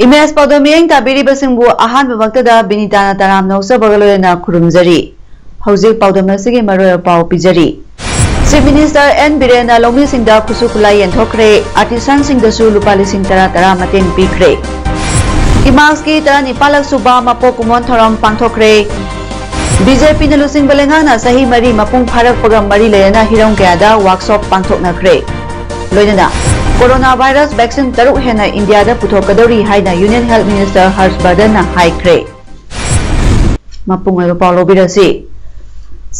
Image पौदमियंग ताबीरी बसिंगबु आहान बमक्तदा बिनीताना ताराम नौसबगलोयना खुरुमजरी हौजिक पौदमसिगे मरोय पाव पिजरी chief minister N बिरेना लौमी सिंगदा खुसु खुलाई यंथोखरे artisan सिंगदसु लुपा लिसिंग तरा मतेंग पीखरे इमाक्स की तरा निपालक सुबा मपो कुमोन थरम पांथोखरे बीजेपी न लुसिंग बलेंगाना सही मरी मपुंग फारक पगम मरी लेना हिरम कयादा वर्कशॉप पांथोखनखरे लोइना कोरोना वायरस वैक्सीन तरुक हेना इंडिया दा पुथोकदौरी हाइना यूनियन हेल्थ मिनिस्टर हर्षवर्धन ना हाइक्रे मपुंग पालो बिरसी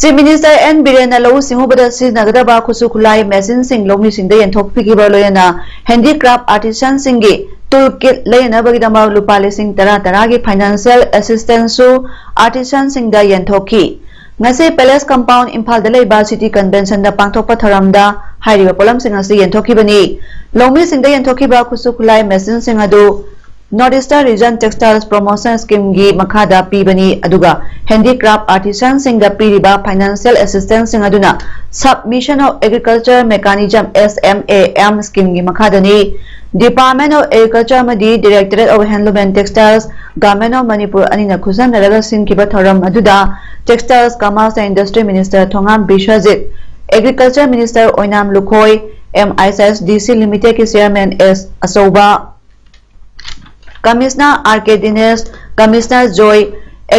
चीफ मिनिस्टर एन बिरेना लौ सिंहुबदा सिनगदबा खुसु खुलाई मेसिन सिंग लोमी सिंग द यंथोकपिगिबा लोयना हैंडीक्राफ्ट आर्टिसान सिंगी टूल किट लेना बगिदमा लुपा लिसिंग तरा की फाइनेंशियल असिस्टेंस सु आर्टिसान सिंग द यंथोकी ngase palace compound imphal da leiba city convention da pangthokpa tharamda hairiba polam sing asi yenthokibani lomi sing da yenthokiba khusu khulai machine sing adu northeastern region textiles promotion scheme gi makhada pibani aduga handicraft artisan sing da piriba financial assistance sing aduna submission of agriculture mechanism SMAM scheme gi makhada ni Department of Agriculture madi Directorate of Handloom and Textiles Government of Manipur anina khusan naraga sinkiba tharam aduda Textiles Commerce and Industry Minister Thongam Bishwajit Agriculture Minister Oinam Lukhoi MISS DC Limited के Chairman S Asoba Commissioner RK Dinesh Commissioner Joy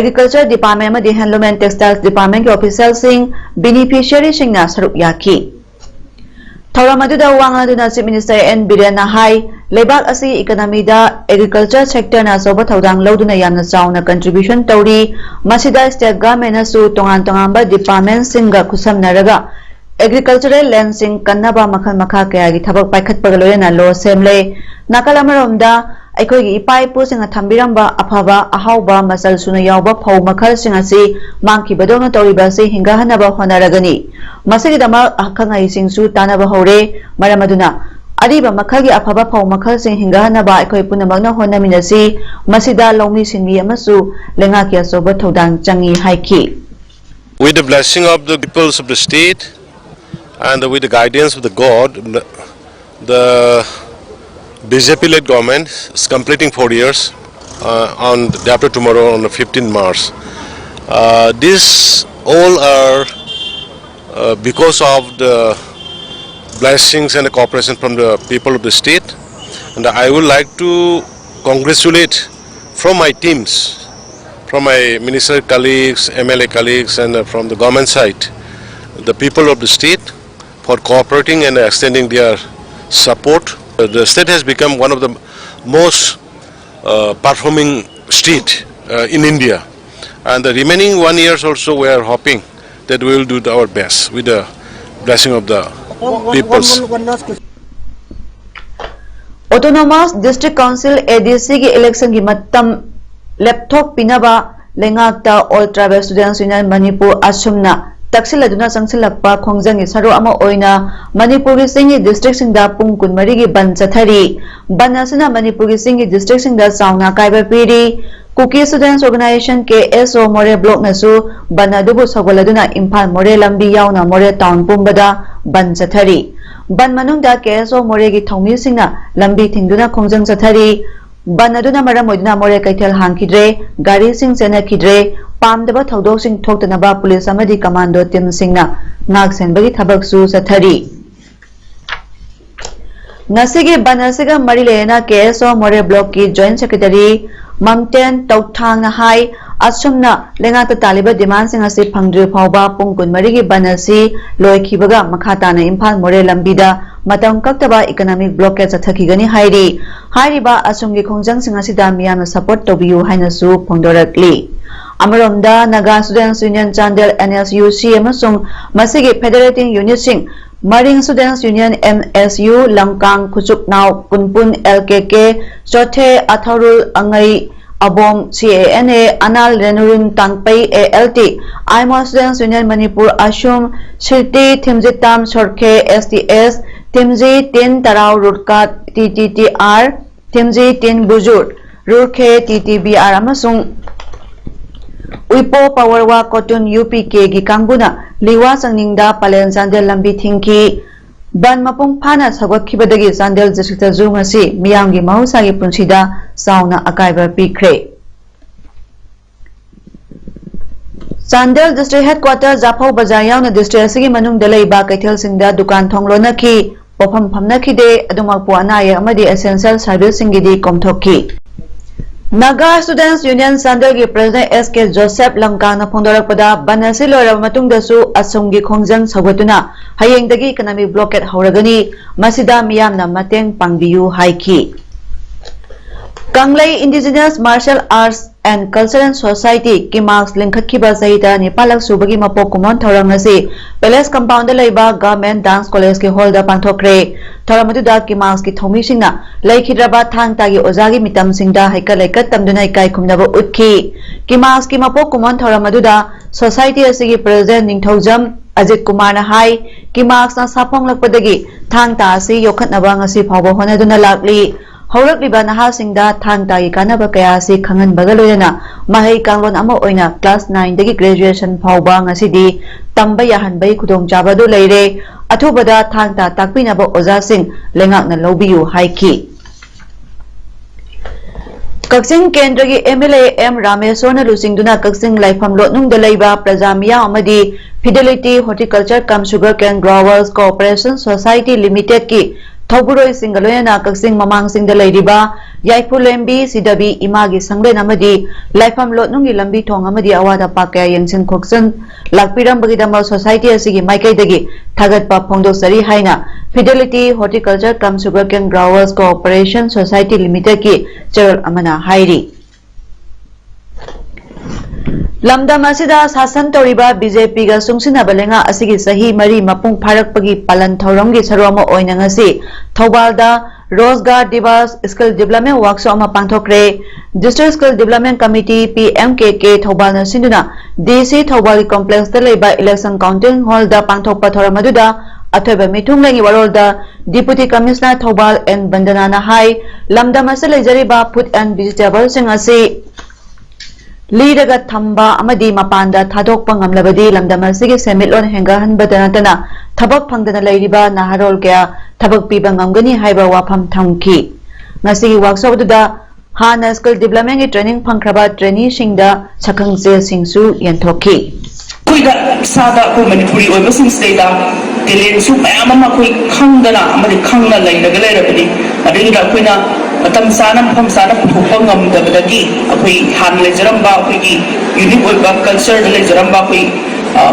Agriculture Department madi Handloom and Textiles Department के official sing beneficiary sing na saruk yaki Thauramadu wangaduna Chief Minister N Birena Hai Lebak asi economy da agriculture sector na soba thaudang loduna yamna chauna contribution tawri masida state government na su tongan ba department singa khusam naraga agricultural land sing kannaba makhal makha kaya gi thabak paikhat pagaloyana lo semle nakalamarom da aikoi gi ipai pu singa thambiramba aphaba ahauba masal suna yawba phau makhal singa si mangki badona tawriba si hinga hanaba honaragani masigi dama akhangai singsu tanaba hore maramaduna ariba makhagi aphaba phau makhal sing hinga hanaba aikoi punamagna honaminasi masida lawmi sinmi amasu lenga kya soba thodang changi haiki with the blessing of the peoples of the state and with the guidance of the God, the BJP-led government is completing 4 years on the day after tomorrow on the 15th March. These all are because of the blessings and the cooperation from the people of the state, and I would like to congratulate from my teams, from my ministerial colleagues, MLA colleagues, and from the government side, the people of the state for cooperating and extending their support. The state has become one of the most performing state in India, and the remaining 1 year also we are hoping that we will do our best with the blessing of the peoples. Autonomous District Council ADC की election की मतम laptop पिनबा लेंगाक्ता All Tribal Students Union Manipur असुमना तक्सिलदुना संगसिलक्पा खोंगजंगी सरो अमा ओइना मणिपुर की सिंगी district सिंगदा पुंग कुनमरी की बन चथरी बन असना मणिपुर की सिंगी डिस्ट्रिक्ट सिंगदा साउना काइबा पीरी कुकी स्टूडेंट्स ऑर्गेनाइजेशन के एसओ मोरे ब्लॉक नसु बन अदुबु सगोलदुना इम्फाल मोरे लंबी याउना मोरे टाउन पुंबदा बन चथरी बन मनुंगदा के एसओ मोरे की थौमी सिंगना लंबी थिंगदुना खोंगजंग चथरी बन अदुना मरम ओइदुना मोरे कैथेल हांखिद्रे गाड़ी सिंग सेनखिद्रे पामदबा थौदोकसिंग थोक्तनबा पुलिस अमदी कमांडो टीम सिंगना नागसेनबगी थबकसु चथरी नसिगे बनसिगा मरी लेना केएसओ मोरे ब्लॉक की जॉइंट सेक्रेटरी ममटेन तौथांगना हाई असुमना लेंगाता तालिबा डिमांड सिंग असि फंगद्रि फावबा पुंग कुनमरी की बनसि लोयखिबगा मखाताना इम्फाल मोरे लंबीदा मतम कक्तबा इकोनॉमिक ब्लॉकेज चथखिगनी हाइरी हाइरिबा असुमगी खोंजंग सिंग असिदा मियामना सपोर्ट तोबियु हाइनसु फोंदोरकली अमरोमदा Naga students union Chandel NSUC अमसुंग मसिगे फेडरेटिंग यूनिट सिंग मरिंग स्टूडेंट्स यूनियन MSU लंकांग खुचुकनाव पुनपुन LKK चौथे अथरुल अंगई अबोम CANA अनाल रेनुरुन तांगपई ALT आइमो स्टूडेंट्स यूनियन मणिपुर असुम सिटी थिमजिताम सोरखे STS थिमजी तीन तराव रुटका TTTR थिमजी तीन बुजुर्ग रुरखे TTBR अमसुंग उइपो पावरवा कोटुन UPK की कांगबुना लिवा संगनिंगदा पलेन चांदेल लंबी थिंकी बन मपुंग फाना सगवखिबदगी चांदेल डिस्ट्रिक्ट जुंगसी मियांगी महौसागी पुंसीदा साउना अकाइबा पीख्रे चांदेल डिस्ट्रिक्ट हेडक्वार्टर जाफौ बाजार यावना डिस्ट्रिक्ट असगी मनुंगदा लेबा कैथेल सिंगदा दुकान थोंगलोनखी पोफम फमनखिदे अदुमकपु अनाये अमदी एसेंशियल सर्विस सिंगिदी कोमथोकी नागा स्टूडेंट्स यूनियन चांदेल की प्रेसिडेंट SK जोसेफ लंकांगना फोंदोरकपदा बनसि लोरब मतुंगदसु असुमगी खोंगजंग सगवतुना हयेंगदगी इकोनॉमिक ब्लॉकेट हौरगनी मसिदा मियामना मतेंग पांगबियु हाइखी कंगलई indigenous martial arts and cultural society की मार्क्स लिंखखिबा सहिता नेपालक सुबगी मपो कुमन थौरंगसी पैलेस कंपाउंड लेबा गवर्नमेंट डांस कॉलेज के हॉल दा पांथोखरे थौरमदुदा की मार्क्स की थौमीसिंगना लेखिद्रबा थांगतागी ओजागी मितमसिंगदा हैका लेका तमदुना इकाई खुमनबा उतखी की मार्क्स की मपो कुमन थौरमदुदा सोसाइटी असिगी प्रेसिडेंट निंगथौजम अजित कुमार हाई की मार्क्स ना सापोंगलकपदगी थांगता असि योखतनबा ngasi फावबा होनदुना लागली हौरकलिबा नहासिंगदा थांगतागी कानबा कयासी खंगनबगा लोयना महै कांगलोन अमा ओइना क्लास 9 दगी ग्रेजुएशन फावबा ngasiदी तंबा याहनबै खुदोंग चाबदु लेरे अथुबदा थांगता ताकपिनबा ओजासिंग लेंगाकना लौबियु हाइकी कक्सिंग केंद्र की MLA M रामेश्वर लुसिंगदुना कक्सिंग लाइफम लोटनुंगदा लेबा प्रजामिया अमदी fidelity horticulture cum sugar cane growers cooperation society limited की थौबुरोई सिंगलोयना कक्सिंग ममांग सिंगदा लेरिबा याइफुलेंबी सिदबी इमागी संगलेन अमदी लाइफम लोटनुंगी लंबी थोंग अमदी अवादा पाकया यंगसिन खोक्सन लाकपिरंबगीदमा सोसाइटी असिगी माइकैदगी थागतपा फोंदोसरी हाइना fidelity horticulture cum sugar cane growers cooperation society limited की चेरल अमना हाइरी लमदम असिदा शासन तौरिबा बीजेपी गा सुंगसिनबा लेंगा असिगी सही मरी मपुंग फारकपगी पालन थौरमगी सरोमा ओइना ngasi थौबालदा रोजगार दिवस स्किल डेवलपमेंट वर्कशॉप अमा पांथोखरे district skill development committee PMKK थौबालना सिंदुना DC थौबाली कॉम्प्लेक्स दा लेबा इलेक्शन काउंटिंग हॉल दा पांथोकपा थौरमदुदा अथोबा मिथुंग लेंगी वरोलदा डिप्यूटी कमिश्नर थौबाल एन बंदनाना हाई लमदम असे लेजरिबा फूड एंड वेजिटेबल सिंग असे लीरगा थंबा अमदी मपानदा थादोकपा ngamlabadi lamdam asigi semitlon hengahanbada natana thabak phangdana leiriba naharol kya thabak piba ngamgani haiba wafam thamki ngasigi workshop duda hana skill development training phangkraba trainee singda sakhangje singsu yanthokki kuida sada ko manipuri oiba sing state talent su mayam ma koi khangdana amadi khangna leiraga leirabadi adinga kuina मतम सानम फम सानम पुथोपंगम दबदगी अखोई हान लेजरंबा अखोई unique ओइबा culture लेजरंबा अखोई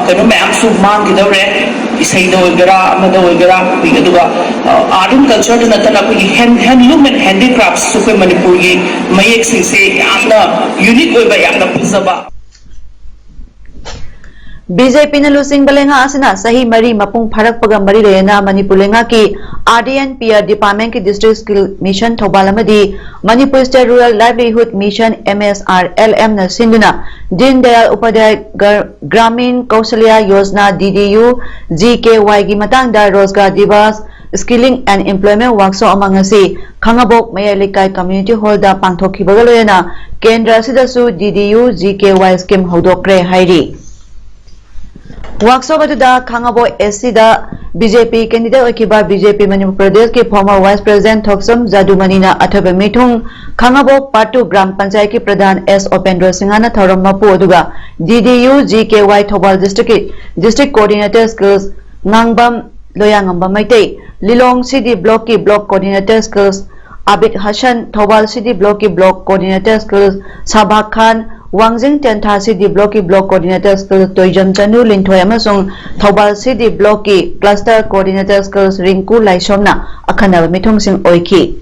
कनो ma'am सु मांग गिदौरे इसैदा ओइगरा अमदा ओइगरा अखोई अदुगा आर्ट एंड कल्चर नतना अखोई हैंडलूम एंड हैंडीक्राफ्ट्स सुखै मणिपुर की मयेक सिंसे यामना यूनिक ओइबा यामना फजबा BJP na lusing balenga asina sahi mari mapung pharak paga mari lena Manipur lenga ki RDNPR Department ki District Skill Mission Thobal amadi Manipur State Rural Livelihood Mission MSRLM na sinduna Din Dayal Upadhyay Gramin Kausalya Yojana DDU GKY gi matangda Rozgar Divas Skilling and Employment Workshop amang asi Khangabok Mayalikai Community Hall da pangthokhibaga loyana Kendra sidasu DDU GKY scheme hodokre hairi Workshop aduda Khangabo SC da BJP candidate okiba BJP Manipur Pradesh ke former Vice President Thoksom Jadumani na athabe mithung Khangabo Part 2 Gram Panchayat ki Pradhan S Opendra Singhana thoram mapu aduga DDU GKY Thobal District Coordinator Skills Nangbam Loyangamba Maitei Lilong City Block ki Block Coordinator Skills Abid Hassan Thobal City Block ki Block Coordinator Skills Sabha Khan Wangjing Tentha City Block ki Block Coordinator Skills Toijam Chanu Linthoy amasung Thobal City Block ki Cluster Coordinator Skills Rinku Laisomna akhanaba mithung sing oiki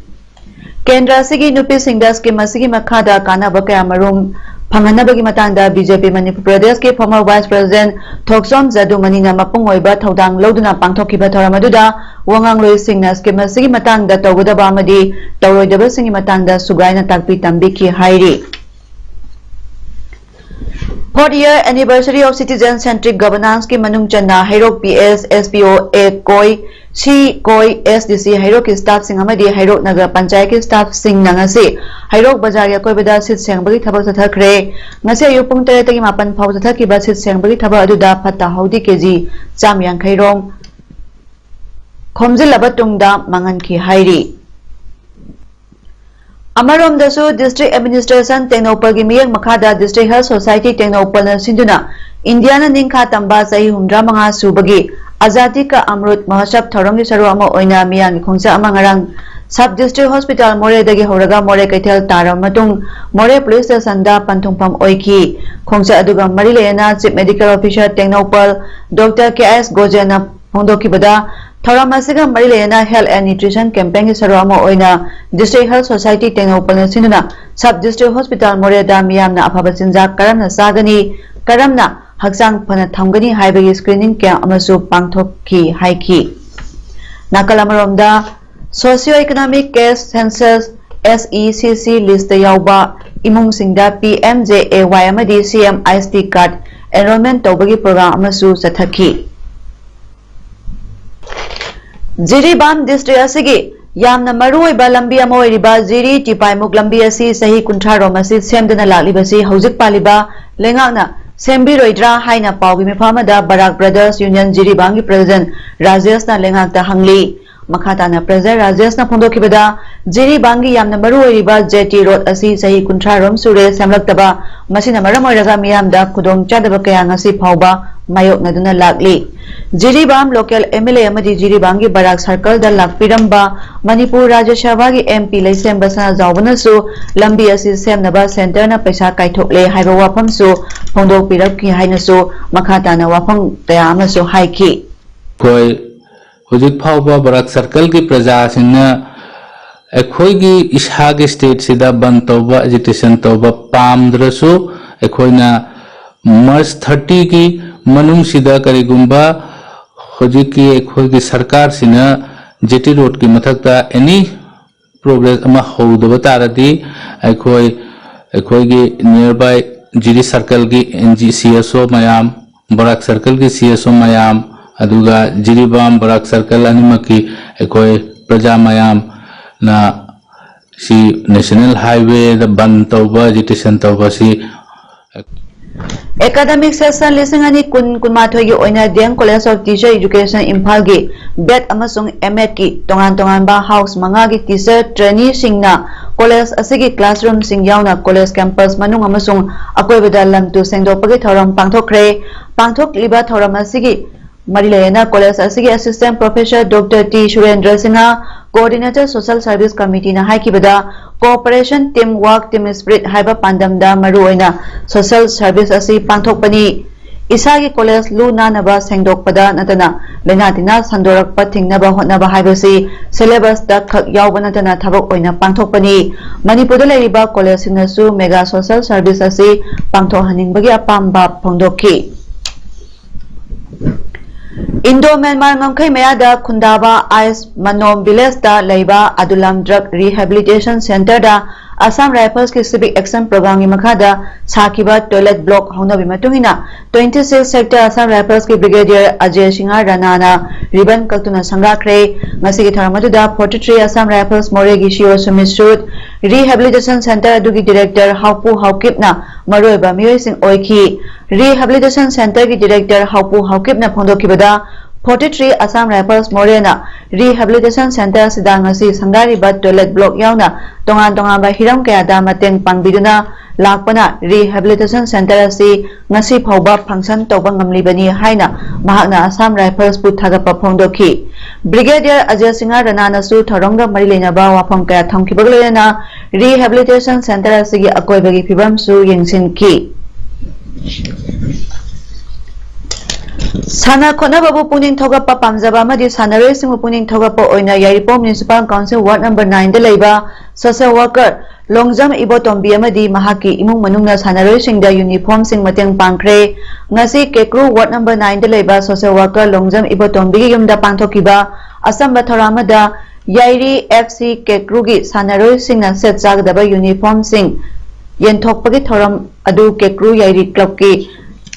Kendra sigi nupi singda scheme asigi makhada kanaba kaya marum phanganabagi matangda BJP Manipur Pradesh ke former Vice President Thoksom Jadumani na mapung oiba thodang loduna pangthokhiba thoramadudha wangangloi singna scheme asigi matangda tawgadaba amadi tawroidaba singi matangda sugaina takpi tambi ki hairi 4th year anniversary of citizen centric governance ki manung channa Hairok PS SPO A Koi C Koi SDC Hairok ki staff sing amadi Hairok Nagar Panchayat ki staff sing nangasi Hairok Bazar ya koibada sit sengbagi thabak sathakre ngase ayupung 3 tagi 8 phau sathakiba sit sengbagi thabak aduda phatta haudi kg 180 rong khomjilaba tungda mangan ki hairi Amarom dasu District Administration Technopal gi miyang makhada District Health Society Technopal na sinduna Indiana ningkha tamba sahi 15 subagi Azadi ka Amrut Mahasab thorongi saru ama oina miyang khongsa ama ngarang Sub District Hospital More dagi horaga More Kaithel taram matung More Police Station da panthungpam oiki khongsa aduga mari lena Chief Medical Officer Technopal Dr. KS Gojena phongdokibada Thoram asiga mari lena Health and Nutrition Campaign ki saru ama oina District Health Society Technopal na sinduna Sub District Hospital More da miyamna afaba sinjak karamna sagani karamna Haksang phana thamgani haibagi screening camp amasu pangthokki haiki Nakalamarom da Socio-Economic Case Census SECC list yauba imung singda PMJAY amadi CMIST card enrollment tawbagi program amasu sathaki Jiribam district asigi yamna maruoiba lambi ama oiriba Jiri Tipaimuk lambi asi sahi 30 rom asi semdana laklibasi hojik paliba lengakna sembiroidra haina pawgi mifamada Barak Brothers Union Jiribam gi president Rajesh na lengakta hangli Makata na President Rajesh na phondokibada Jiribam gi yamna maruoiriba JT Road asi sahi 30 rom sure semlaktaba masina maram oiraga miyamda khudong chadaba kaya ngasi phawba mayok naduna lakli Jiribam local MLA amadi Jiribam gi Barak Circle da lakpiramba Manipur Rajya Sabha gi MP Laisem Basana Zawbanasu lambi asi semnaba center na paisa kaithokle haiba wafam su phondok pirap ki hainasu makhata na wafam kaya amasu haiki koi hujik phawba Barak Circle ki praja sinna ekhoi gi isha gi state sida ban toba agitation toba pamdrasu ekhoina March 30 ki manung sida karigumba hojik ki ekhoi gi sarkar sina JT road ki mathakta any progress ama hodaba taradi ekhoi gi nearby Jiri circle ki NGCSO mayam Barak circle ki CSO mayam aduga Jiribam Barak circle animaki ekhoi praja mayam na si national highway da ban tawba agitation tawba si Academic session lisingani kunmathoi gi oina Deng College of Teacher Education Imphal gi BEd amasung MEd ki tongan ba house manga gi teacher trainee singna college asigi classroom sing yauna college campus manung amasung akoibada lamtu sengdopagi thoram pangthok liba thoram asigi Marilena College asigi Assistant Professor Dr. T. Surendra Singha Coordinator Social Service Committee na haikibada Cooperation Teamwork Team Spirit haiba pandamda maru oina Social Service asi pangthokpani isagi college lu nanaba sengdokpada natana lenatina sandorakpa thingnaba hotnaba haibasi syllabus da khak yawba natana thabak oina pangthokpani Manipur da leriba college sinasu mega social service asi pangthok haningbagi apamba phongdokki Indo Myanmar Ngomkhai Mayada Khundaba Ice Manom Village da Leiba Adulam Drug Rehabilitation Center da Assam Rifles ki Civic Action Program ki makhada sakiba toilet block hona bimatungina 26 sector Assam Rifles ki Brigadier Ajay Singha Rana ribbon kaltuna sangakre ngasi ki tharamadu da 43 Assam Rifles Moregi Shio Sumisud Rehabilitation Center adugi Director Haupu Haukip na maroi ba miyoi sing oiki Rehabilitation Center ki Director Haupu Haukip na phondokibada 43 Assam Rifles Morena Rehabilitation Center Sidangasi Sangari Bat Toilet Block Yauna Tongan ba Hiram Kayada Mateng Pangbiduna Lakpana Rehabilitation Center si Ngasi Phauba Function Tauba Ngamlibani Haina Mahakna Assam Rifles Puthagapa Phongdoki Brigadier Ajay Singha Rana Nasu Tharonga Marilena Ba Wafam Kaya Thongkibaglayana Rehabilitation Center Sigi Akoibagi Phibam Su Yengsinki Sana Kona Babu Puning Togapa Pamzaba Madi Sanare Simu Puning Togapa Oina Yaripo Municipal Council Ward number 9 de Leba Social Worker Longjam Ibotom Biamadi Mahaki Imung Manungna Sanare Singda Uniform Sing Mateng Pankre Ngasi Kekru Ward number 9 de Leba Social Worker Longjam Ibotom Bigiyumda Pangtokiba Assam Batharamada Yairi FC Kekrugi Sanare Singna Set Zagdaba Uniform Sing Yenthokpagi Thoram Adu Kekru Yairi Club ki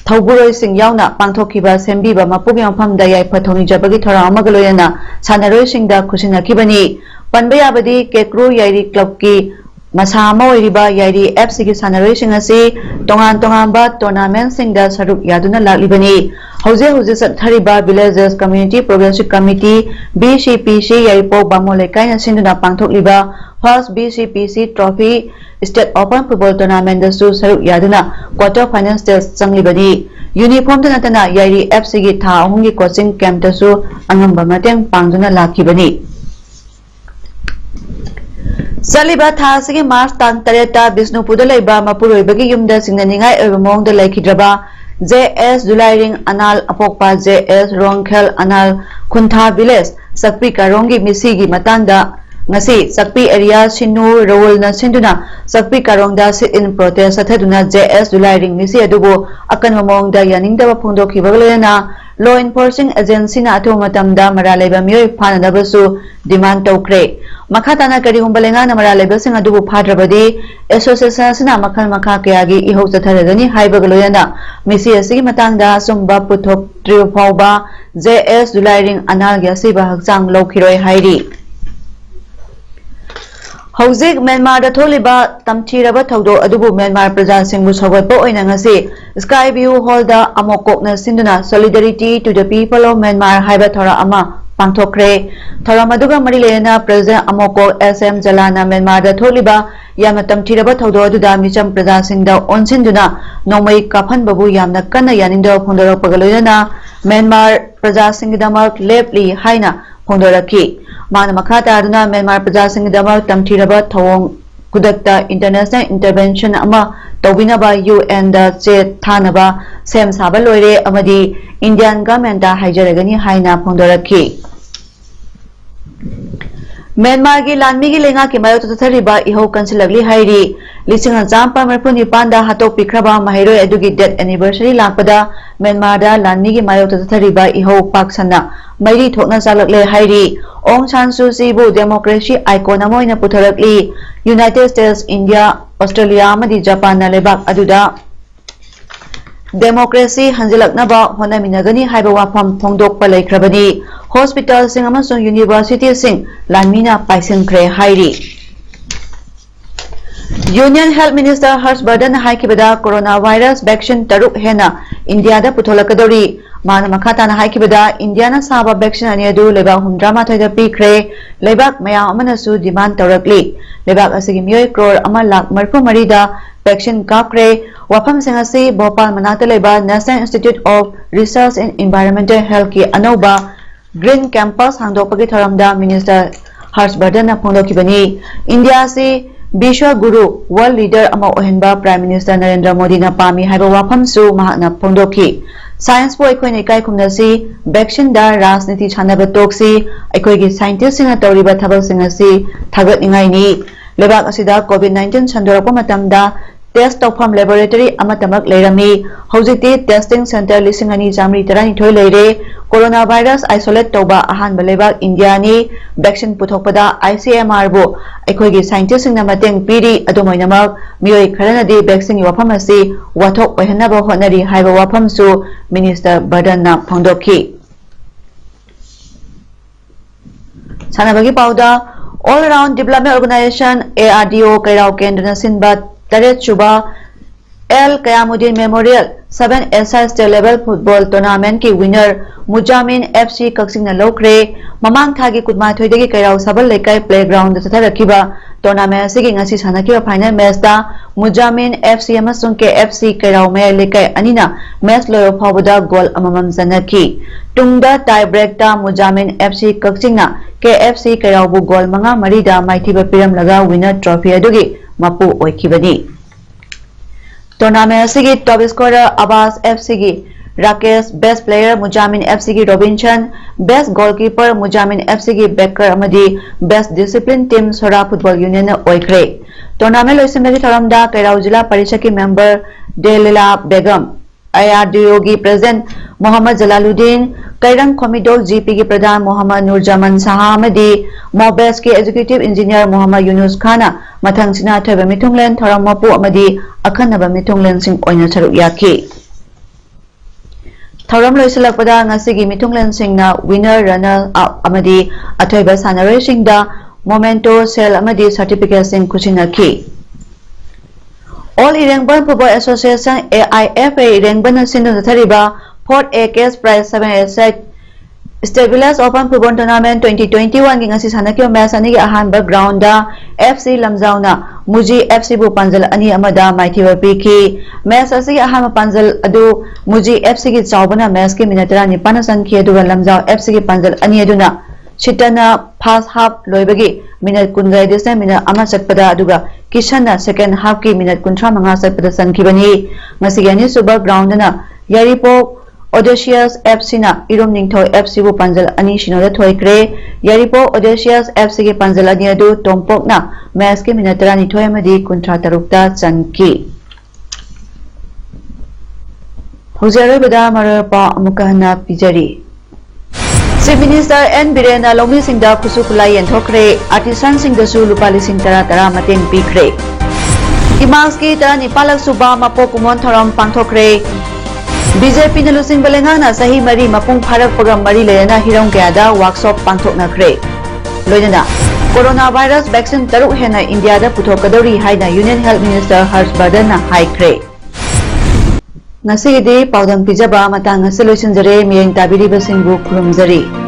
Thauburoi sing yauna pangthokiba sembiba mapuk yampham da yai phathoni jabagi thora amagaloyana sanaroi singda khusina kibani panba yabadi Kekru Yairi Club ki masama oiriba Yairi FC ki sanaroi sing asi tongan ba tournament singda saruk yaduna laklibani hauze sathariba Villages Community Progressive Committee BCPC Yaripo Bamoleka na sinduna pangthokliba First BCPC Trophy State Open Football Tournament da su saruk yaduna quarter final stage changlibani uniform tanatana Yairi FC gi tha ahungi coaching camp da su angamba mateng pangduna lakhibani Saliba tha sigi March tang tareta Bisnupur laiba mapuroibagi yumda singnaningai oibamong da laikhidraba JS Julairing Anal Apokpa JS Rongkhel Anal Kuntha Village Sakpi Karongi Misigi Matanda Ngasi Sakpi area Sinu Rawal na Sinduna Sakpi Karongda sit in protest athaduna JS Julairing Misi adubu akan mamong da yaningdaba phongdoki bagalena law enforcing agency na athu matamda maralaiba miyoi phanadabasu demand tawkre makhatana kari humbalenga na maralaiba sing adubu phadrabadi association sina makha kayagi ihau chatharagani haibagaloyana misi asigi matangda sumba puthok trio phauba JS Julairing Anal gyasiba hakchang lokhiroi hairi Hauzik Myanmar da tholiba tamthiraba thaudo adubu Myanmar praja singbu sawatpa oina ngasi Sky View Hall da amokokna sinduna Solidarity to the People of Myanmar haiba thora ama pangthokre thora maduga marilena President Amokok SM Jalana Myanmar da tholiba yamna tamthiraba thaudo aduda micham praja singda onsinduna nomai kaphan babu yamna kanna yaningda phondora pagaloyana Myanmar praja singdamak lepli haina phondoraki Mana Makata Aduna Myanmar Praja Singdama Tamthiraba Thawong Kudakta International Intervention Ama Tawinaba UN da che thanaba sem saba loire amadi Indian government da haijaragani haina phongdoraki Myanmar gi lanmi gi lenga ki mayo tathariba ihau kansilagli hairi lising jampa marpuni panda hatok pikraba mahairoi adugi death anniversary lakpada Myanmar da lanmi gi mayo tathariba ihau paksana mairi thokna jalakle hairi Aung San Suu Kyi bu democracy icon amoina putharakli United States India Australia amadi Japan na lebak aduda democracy hanjilaknaba honaminagani haiba wafam phongdokpa laikhrabani hospital sing amasung university sing lanmina paisingkre hairi Union Health Minister Harshvardhan haikibada coronavirus vaccine taruk hena India da putholakadori Mana Makhatana haikibada India na saba vaccine ani adu lebak humdrama thoida pikre lebak maya amanasu demand tawrakli lebak asigi miyoi crore ama lakh marfu marida vaccine kapkre wafam singasi Bhopal manata leba National Institute of Research in Environmental Health ki anoba Green Campus hangdokpagi thoramda Minister Harshvardhan na phongdokibani India si Bishwa Guru World Leader ama ohenba Prime Minister Narendra Modi na pami haiba wafam su mahakna phongdoki Science po aikoi ne kai kumna si vaccine da rajniti chanaba toksi aikoi gi scientist singa tawriba thabak singa si thagat ingai ni lebak asida COVID-19 chandorapa matamda test tawpham laboratory amatamak leirami hojikti testing center lisingani jamri tarani thoi leire corona virus isolate तौबा Ahaan बलेबाग India नि vaccine पुथोकपदा ICMR बु अखोगी scientist सिंगना मतेंग पीरी अदुमोइनमक मियोय खरनदी vaccine वाफम असि वाथोक ओहनबा honorary हाइबा वाफम सु minister बर्डन ना फोंदोखी सानबगी पाउदा all round development organisation ARDO Kairao केंद्र सिंबा तरेत सुबा L Kayamuddin memorial 7SI state level football tournament की विनर मुजामिन FC कक्सिंग लौक्रे ममांग थागी कुदमाथोइदगी कैराव सबल लेकाई प्लेग्राउंड चथरकिबा टूर्नामेंट असिगी ngasi sanakibा फाइनल मैच दा मुजामिन FC अमसुंग KFC कैराव मे लेकाई अनिना मैच लोयो फावदा गोल अममम जनकी तुंगदा टाई ब्रेक दा मुजामिन FC कक्सिंगना KFC कैराव बु गोल मंगा मरीदा माइथिबा पिरम लगा विनर ट्रॉफी अदुगी मपु ओइखिबनी टूर्नामेंट असिगी टॉप स्कोरर अब्बास FC की Rakesh best player Mujamin FC की Robinson best goalkeeper Mujamin FC की बेकर अमदी बेस्ट डिसिप्लिन टीम सोरा फुटबॉल यूनियन ओइख्रे टूर्नामेंट लोइसिमगी थरमदा कैराव जिला परिषद की मेंबर डेलिला बेगम ARDO की प्रेसिडेंट मोहम्मद जलालुद्दीन कैरंग खोमिडोल GP की प्रधान मोहम्मद नूरजमान साहमदी मोबेस के एग्जीक्यूटिव इंजीनियर मोहम्मद यूनुस खाना मथंगसिना थोइबा मिथुंगलेन थरम मपु अमदी अखनबा मिथुंगलेन सिंह ओइना सरुक याखी थरम लोइसलकपदा ngasi मिथुंगलेन सिंहना विनर रनर अप अमदी अथोइबा सानरे सिंहदा मोमेंटो सेल अमदी सर्टिफिकेट सिंह खुसिनखी All Irengbon Football Association AIFA Irengbon Sindhu Thariba 4th A Case Prize 7 Stabilis Open Football Tournament 2021 की ngasi sanakyo match ani gi ahanba ground da FC Lamjauna Muji FC bu panjal ani amada maithiba piki match asi ahanba panjal adu Muji FC ki chawbana match ki minute 9 sankhi aduga Lamjau FC ki panjal ani aduna Chitana first half loibagi minute kungai desa minute ama satpada aduga Kishana second half ki minute kuntra manga satpada sankibani ngasi ani super ground na Yaripo Audacious FC na Irom Ningthoi FC bu panjal ani shinoda thoikre Yaripo Audacious FC ki panjal ani adu tompok na match ki minute 12 amadi kuntra tarukta chanki Huzare bada marapa amukahna pijari Chief Minister N. Birena Lomi Singda Kusukula Yenthokre Artisan Singdasu Lupali Singtara Tara Mateng Pikre Imaski Tara Nipalak Suba Mapo Kumon Tharam Pangthokre BJP Nalusing Balengana Sahi Mari Mapung Pharak Program Mari Lena Hirong Gada Workshop Pangthoknakre Loidana Coronavirus Vaccine Taruk Hena India da Puthokadori Haina Union Health Minister Harshvardhan na Haikre Ngasi di paudang pijaba matang ngasi loisinjare miyeng tabiri basingbu khurumjari